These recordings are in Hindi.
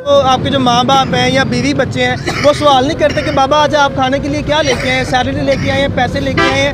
तो आपके जो माँ बाप हैं या बीवी बच्चे हैं वो सवाल नहीं करते कि बाबा आज आप खाने के लिए क्या लेके आए हैं, सैलरी लेके आए हैं, पैसे लेके आए हैं?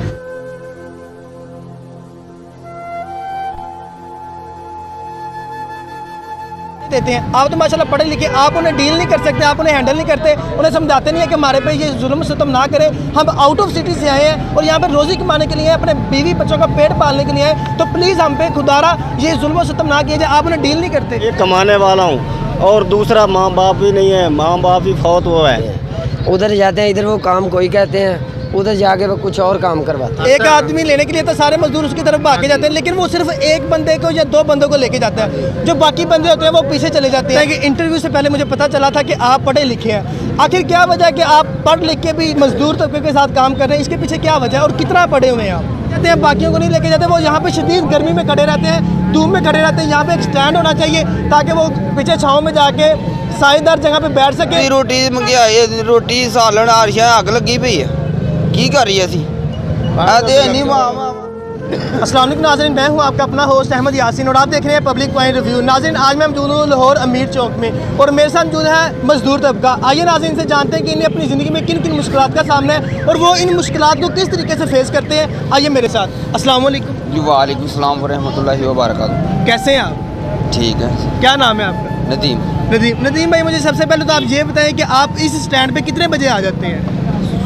देते हैं आप तो माशाल्लाह पढ़े लिखे, आप उन्हें डील नहीं कर सकते, आप उन्हें हैंडल नहीं करते, उन्हें समझाते नहीं है कि हमारे पे ये जुल्म सितम ना करें। हम आउट ऑफ सिटी से आए हैं और यहाँ पे रोज़ी कमाने के लिए, अपने बीवी बच्चों का पेट पालने के लिए आए, तो प्लीज़ हम पे खुदारा ये जुल्म सितम ना किया जाए। आप उन्हें डील नहीं करते। ये कमाने वाला हूँ और दूसरा माँ बाप भी नहीं है, माँ बाप भी फौत हुआ है। उधर जाते हैं, इधर वो काम कोई कहते हैं, उधर जाके वो कुछ और काम करवाते हैं। एक आदमी लेने के लिए तो सारे मजदूर उसकी तरफ भागे जाते हैं, लेकिन वो सिर्फ एक बंदे को या दो बंदों को लेके जाता है, जो बाकी बंदे होते हैं वो पीछे चले जाते हैं। कि इंटरव्यू से पहले मुझे पता चला था कि आप पढ़े लिखे हैं, आखिर क्या वजह है कि आप पढ़ लिख के भी मजदूर तबके के साथ काम कर रहे हैं? इसके पीछे क्या वजह है और कितना पढ़े हुए हैं आप? कहते हैं बाकियों को नहीं लेके जाते, वो यहाँ पे शदीद गर्मी में खड़े रहते हैं, धूप में खड़े रहते हैं। यहाँ पे एक स्टैंड होना चाहिए ताकि वो पीछे छाँव में जाके सायेदार जगह पे बैठ सके। रोटी मंगाई, रोटी सालन आरशा अग लगी पई है, की कर रही है? अस्सलाम वालेकुम नाज़रीन, मैं हूं आपका अपना होस्ट अहमद यासीन और आप देख रहे हैं पब्लिक पॉइंट रिव्यू। नाज़रीन, आज मैं मौजूद हूं लाहौर अमीर चौक में और मेरे साथ मौजूद है मजदूर तबका। आइए नाज़रीन से जानते हैं कि इन्हें अपनी ज़िंदगी में किन किन मुश्किलात का सामना है और वो इन मुश्किलात को किस तरीके से फेस करते हैं। आइए मेरे साथ। अस्सलाम वालेकुम। वालेकुम सलाम व रहमतुल्लाहि व बरकातहू। कैसे हैं आप? ठीक है। क्या नाम है आपका? नदीम भाई, मुझे सबसे पहले तो आप ये बताएं कि आप इस स्टैंड पे कितने बजे आ जाते हैं?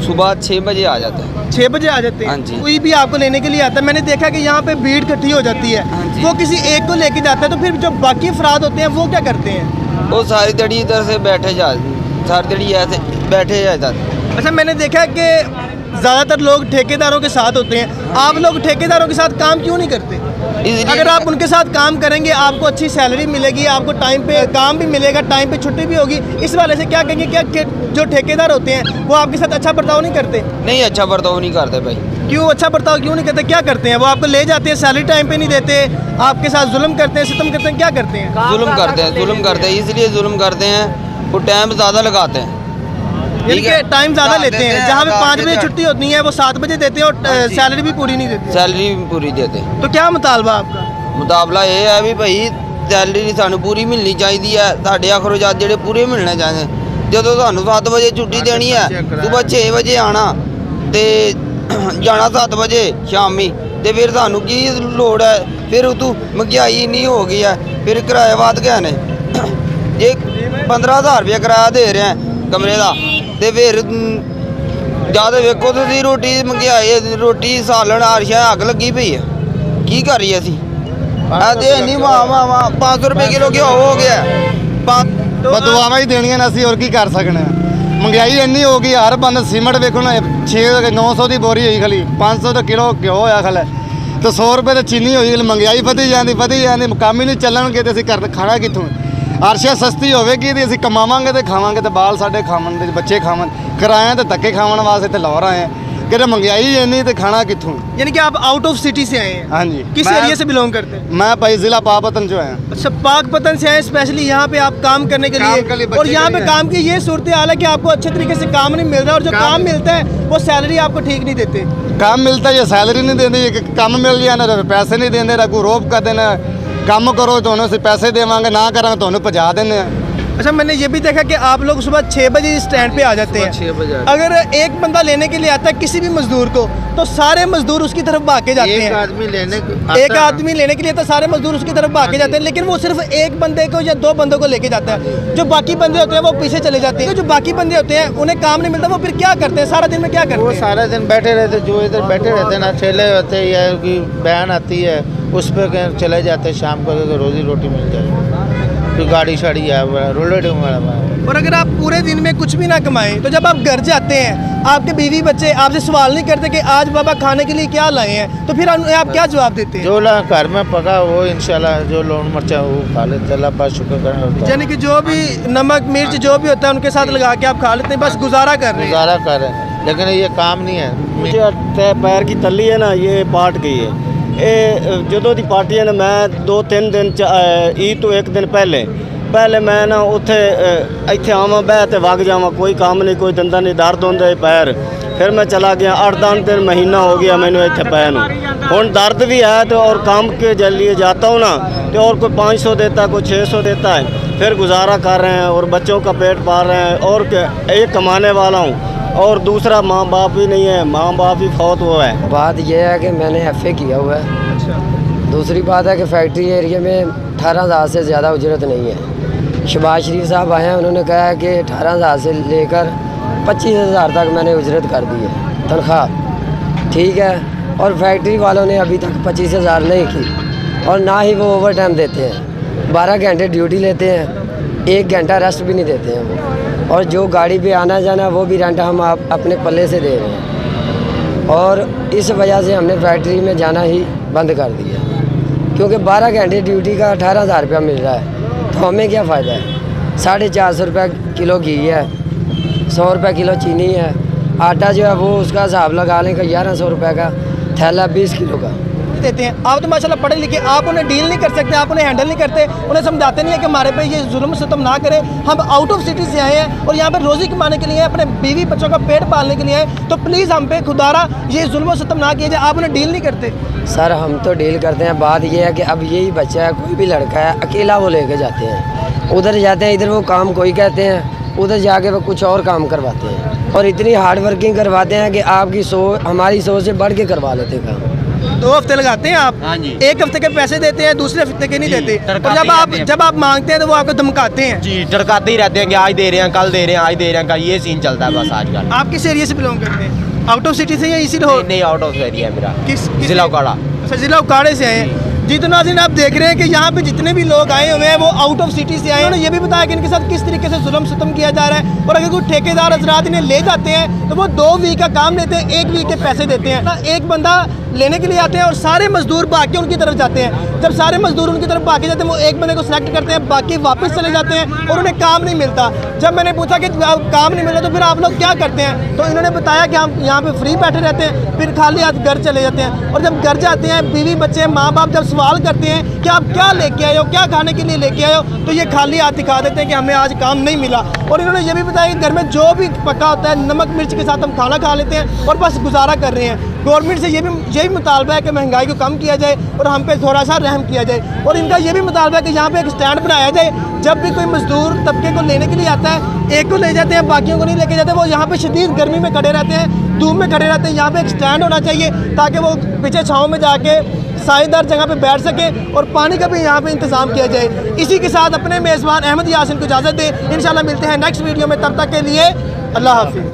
सुबह 6 बजे आ जाते हैं। 6 बजे आ जाते हैं? हाँ जी। कोई भी आपको लेने के लिए आता है? मैंने देखा कि यहाँ पे भीड़ इकट्ठी हो जाती है, वो किसी एक को लेके जाता है, तो फिर जो बाकी अफराद होते हैं वो क्या करते हैं? वो सारी दड़ी इधर से बैठे सारी दड़ी ऐसे बैठे जाता। अच्छा, मैंने देखा कि ज़्यादातर लोग ठेकेदारों के साथ होते हैं, आप लोग ठेकेदारों के साथ काम क्यों नहीं करते? अगर आप उनके साथ काम करेंगे आपको अच्छी सैलरी मिलेगी, आपको टाइम पे काम भी मिलेगा, टाइम पे छुट्टी भी होगी। इस वाले से क्या कहेंगे, क्या जो ठेकेदार होते हैं वो आपके साथ अच्छा बर्ताव नहीं करते? नहीं, अच्छा बर्ताव नहीं करते भाई। क्यों अच्छा बर्ताव क्यों नहीं करते? क्या करते हैं वो? आपको ले जाते हैं, सैलरी टाइम पे नहीं देते, आपके साथ जुल्म करते हैं, सितम करते हैं, क्या करते हैं? जुल्म करते हैं, इसलिए जुल्म करते हैं। वो टाइम ज़्यादा लगाते हैं, यानी कि टाइम ज़्यादा लेते हैं। जहाँ पे 5 बजे छुट्टी होती है वो 7 बजे देते हैं और सैलरी भी पूरी नहीं देते। सैलरी भी पूरी देते। तो क्या मुतालबा आपका? मुताबला ये है भी भाई सैलरी सानू पूरी मिलनी चाहिए है, साढ़े अखराजात ਜਿਹੜੇ पूरे मिलने चाहिए। ਜਦੋਂ ਤੁਹਾਨੂੰ 7 ਵਜੇ ਛੁੱਟੀ ਦੇਣੀ ਹੈ, ਸਵੇਰ 6 ਵਜੇ ਆਣਾ ਤੇ ਜਾਣਾ 7 ਵਜੇ ਸ਼ਾਮੀ, ਤੇ ਫਿਰ ਤੁਹਾਨੂੰ ਕੀ ਲੋੜ ਹੈ? ਫਿਰ ਉਤੋਂ ਮਹਿੰਗਾਈ ਨਹੀਂ ਹੋ ਗਈ ਹੈ, ਫਿਰ ਕਿਰਾਏ ਵਧ ਗਏ ਨੇ। ਜੇ 15,000 ਰੁਪਏ ਕਿਰਾਇਆ ਦੇ ਰਹੇ ਆ ਕਮਰੇ ਦਾ, ਤੇ ਫਿਰ ਜਦ ਵੇਖੋ ਤੁਸੀਂ ਰੋਟੀ ਮਹਿੰਗਾਈ, ਰੋਟੀ ਸਾਲਣ ਆਰਸ਼ਾ ਅੱਗ ਲੱਗੀ ਪਈ ਹੈ, ਕੀ ਕਰ ਰਹੀ ਅਸੀਂ? ਆਦੇ ਨਹੀਂ ਵਾਹ 500 ਰੁਪਏ ਕਿਲੋ ਘਿਓ ਹੋ ਗਿਆ। ਬਦੁਆਵਾਂ ਹੀ ਦੇਣੀਆਂ ਨੇ, ਅਸੀਂ ਹੋਰ ਕੀ ਕਰ ਸਕਣੇ ਆ? ਮਹਿੰਗਾਈ ਇੰਨੀ ਹੋ ਗਈ, ਹਰ ਬੰਦਾ ਸੀਮਟ ਵੇਖੋ ਨਾ 900 ਦੀ ਬੋਰੀ ਹੋਈ ਖਾਲੀ, 500 ਦਾ ਕਿਲੋ ਘਿਓ ਹੋਇਆ ਖਾਲੇ, ਤੇ 100 ਰੁਪਏ ਤਾਂ ਚੀਨੀ ਹੋਈ। ਮਹਿੰਗਾਈ ਵਧੀ ਜਾਂਦੀ ਕੰਮ ਹੀ ਨਹੀਂ ਚੱਲਣਗੇ ਤੇ ਅਸੀਂ ਖਾਣਾ ਕਿੱਥੋਂ? ਆਰਸ਼ਾ ਸਸਤੀ ਹੋਵੇਗੀ ਤੇ ਅਸੀਂ ਕਮਾਵਾਂਗੇ ਤੇ ਖਾਵਾਂਗੇ, ਤੇ ਬਾਲ ਸਾਡੇ ਖਾਵਣ ਤੇ ਬੱਚੇ ਖਾਵਣ, ਕਿਰਾਇਆ ਤੇ ਧੱਕੇ ਖਾਵਣ ਵਾਸਤੇ ਤੇ ਲਾਹੌਰ ਆਏ हैं कि महंगाई इतनी तो खाना कितों? यानी कि आप आउट ऑफ सिटी से आए हैं? हाँ जी। किस एरिया से बिलोंग करते हैं? मैं भाई जिला पाकपतन जो है। अच्छा, पाकपतन से आए स्पेशली यहाँ पे आप काम करने के लिए, और यहाँ पे काम की ये सूरत हाल है कि आपको अच्छे तरीके से काम नहीं मिल रहा, और जो काम मिलता है वो सैलरी आपको ठीक नहीं देते। काम मिलता है, ये सैलरी नहीं देती, काम मिल गया ना पैसे नहीं देंगे, कोई रोप कर देना, काम करो तो उन्हें पैसे देवांगे, ना करेंगे तो उन्हें पजा देने। अच्छा, मैंने ये भी देखा कि आप लोग सुबह 6 बजे स्टैंड पे आ जाते हैं। 6 बजे अगर एक बंदा लेने के लिए आता है किसी भी मजदूर को, तो सारे मजदूर उसकी तरफ भाग के जाते हैं। एक आदमी लेने के लिए तो सारे मजदूर उसकी तरफ भाग के जाते हैं, लेकिन वो सिर्फ एक बंदे को या 2 बंदों को लेके जाता है। जो बाकी बंदे होते हैं वो पीछे चले जाते हैं। जो बाकी बंदे होते हैं उन्हें काम नहीं मिलता, वो फिर क्या करते हैं? सारा दिन में क्या करते हैं? वो सारा दिन बैठे रहते, जो इधर बैठे रहते हैं ना, ठेले होते हैं या कि वैन आती है उस पर चले जाते हैं, शाम को रोजी रोटी मिल जाए, कोई गाड़ी शाड़ी है रोलेट वाला। और अगर आप पूरे दिन में कुछ भी ना कमाएं तो जब आप घर जाते हैं आपके बीवी बच्चे आपसे सवाल नहीं करते कि आज बाबा खाने के लिए क्या लाए हैं, तो फिर आप क्या जवाब देते हैं? जो घर में पका वो इंशाल्लाह, जो लौन मर्चा वो खा लेते, अल्लाह पाक शुक्र करना। यानी कि जो भी नमक मिर्च जो भी होता है उनके साथ लगा के आप खा लेते हैं, बस गुजारा कर रहे हैं, लेकिन ये काम नहीं है। पैर की तली है ना, ये पाट गई है। ये ਜਦੋਂ ਦੀ ਪਾਰਟੀ ਹੈ ਨਾ, ਮੈਂ 2-3 ਦਿਨ ईद तो 1 दिन पहले मैं ना उत्थे इत्थे आवां बह ते वग जावां, कोई काम नहीं, कोई धंधा नहीं, दर्द होंदे पैर। फिर मैं चला गया, 8-10 दिन महीना हो गया मैंने इत्थे पै नूं। हुण दर्द भी है तो और काम के लिए जाता हूँ ना, तो और कोई 500 देता है, कोई 600 देता है, फिर गुजारा कर रहे हैं और बच्चों का पेट पाल रहे हैं। और एक कमाने वाला हूँ और दूसरा माँ बाप भी नहीं है, माँ बाप ही फौत हुआ है। बात यह है कि मैंने FA किया हुआ है। दूसरी बात है कि फैक्ट्री एरिया में 18,000 से ज़्यादा उजरत नहीं है। शहबाज शरीफ साहब आए हैं, उन्होंने कहा है कि 18,000 से लेकर 25,000 तक मैंने उजरत कर दी है तनख्वाह, ठीक है। और फैक्ट्री वालों ने अभी तक 25,000 नहीं की और ना ही वो ओवर टाइम देते हैं। 12 घंटे ड्यूटी लेते हैं, 1 घंटा रेस्ट भी नहीं देते हैं वो। और जो गाड़ी पे आना जाना वो भी रेंट हम अपने पल्ले से दे रहे हैं। और इस वजह से हमने फैक्ट्री में जाना ही बंद कर दिया, क्योंकि 12 घंटे ड्यूटी का 18,000 रुपया मिल रहा है, तो हमें क्या फ़ायदा है। 450 रुपये किलो घी है, 100 रुपये किलो चीनी है, आटा जो है वो उसका हिसाब लगा लें कि 1100 रुपये का थैला 20 किलो का देते हैं। आप तो माशाल्लाह पढ़े लिखे, आप उन्हें डील नहीं कर सकते, आप उन्हें हैंडल नहीं करते, उन्हें समझाते नहीं है कि हमारे पे ये जुल्म सितम ना करें। हम आउट ऑफ सिटी से आए हैं और यहाँ पर रोज़ी कमाने के लिए, अपने बीवी बच्चों का पेट पालने के लिए आए, तो प्लीज़ हम पे खुदारा ये जुल्म सितम ना किया जाए। आप उन्हें डील नहीं करते। सर हम तो डील करते हैं। बात ये है कि अब यही बच्चा है, कोई भी लड़का है, अकेला वो लेके जाते हैं, उधर जाते हैं, इधर वो काम कोई कहते हैं, उधर जाके वो कुछ और काम करवाते हैं और इतनी हार्ड वर्किंग करवाते हैं कि आपकी सोच हमारी सोच से बढ़ के करवा लेते हैं काम। 2 हफ्ते लगाते हैं आप, 1 हफ्ते के पैसे देते हैं, दूसरे हफ्ते के नहीं देते। और जब आप मांगते हैं तो वो आपको धमकाते हैं जी, डरकाते ही रहते हैं कि आज दे रहे हैं, कल दे रहे हैं, आज दे रहे हैं, कल। ये सीन चलता है बस आजकल। आप किस एरिया से बिलोंग करते हैं? आउट ऑफ सिटी से या इसी नहीं, आउट ऑफ एरिया है मेरा। किस जिला उकाड़ा। अच्छा, जिला उकाड़े से आए हैं। जी तो नाज़रीन, आप देख रहे हैं कि यहाँ पे जितने भी लोग आए हुए हैं वो आउट ऑफ सिटी से आए हैं। उन्होंने ये भी बताया कि इनके साथ किस तरीके से जुल्म सितम किया जा रहा है। और अगर कोई ठेकेदार हजरात इन्हें ले जाते हैं तो वो 2 वीक का काम लेते हैं, 1 वीक के पैसे देते हैं ना। एक बंदा लेने के लिए आते हैं और सारे मजदूर भाग के उनकी तरफ जाते हैं। जब सारे मजदूर उनकी तरफ भागे जाते हैं, वो एक बंदे को सिलेक्ट करते हैं, बाकी वापस चले जाते हैं और उन्हें काम नहीं मिलता। जब मैंने पूछा कि काम नहीं मिला तो फिर आप लोग क्या करते हैं, तो इन्होंने बताया कि हम यहाँ पे फ्री बैठे रहते हैं, फिर खाली हाथ घर चले जाते हैं। और जब घर जाते हैं, बीवी बच्चे माँ बाप जब सवाल करते हैं कि आप क्या लेके आए हो, क्या खाने के लिए लेके आए हो, तो ये खाली हाथ दिखा देते हैं कि हमें आज काम नहीं मिला। और इन्होंने ये भी बताया कि घर में जो भी पका होता है नमक मिर्च के साथ हम खाना खा लेते हैं और बस गुजारा कर रहे हैं। गवर्नमेंट से यही मुतालबा है कि महंगाई को कम किया जाए और हम पे थोड़ा सा रहम किया जाए। और इनका ये भी मुतालबा है कि यहाँ पे एक स्टैंड बनाया जाए। जब भी कोई मजदूर तबके को लेने के लिए आता है, एक को ले जाते हैं, बाकियों को नहीं लेके जाते। वो यहाँ पे शदीद गर्मी में खड़े रहते हैं, धूप में खड़े रहते हैं। यहाँ पे एक स्टैंड होना चाहिए ताकि वो पीछे छाँव में जाके सायेदार जगह पे बैठ सके और पानी का भी यहाँ पे इंतजाम किया जाए। इसी के साथ अपने मेज़बान अहमद यासिन को इजाज़त दें। इंशाल्लाह मिलते हैं नेक्स्ट वीडियो में, तब तक के लिए अल्लाह हाफिज़।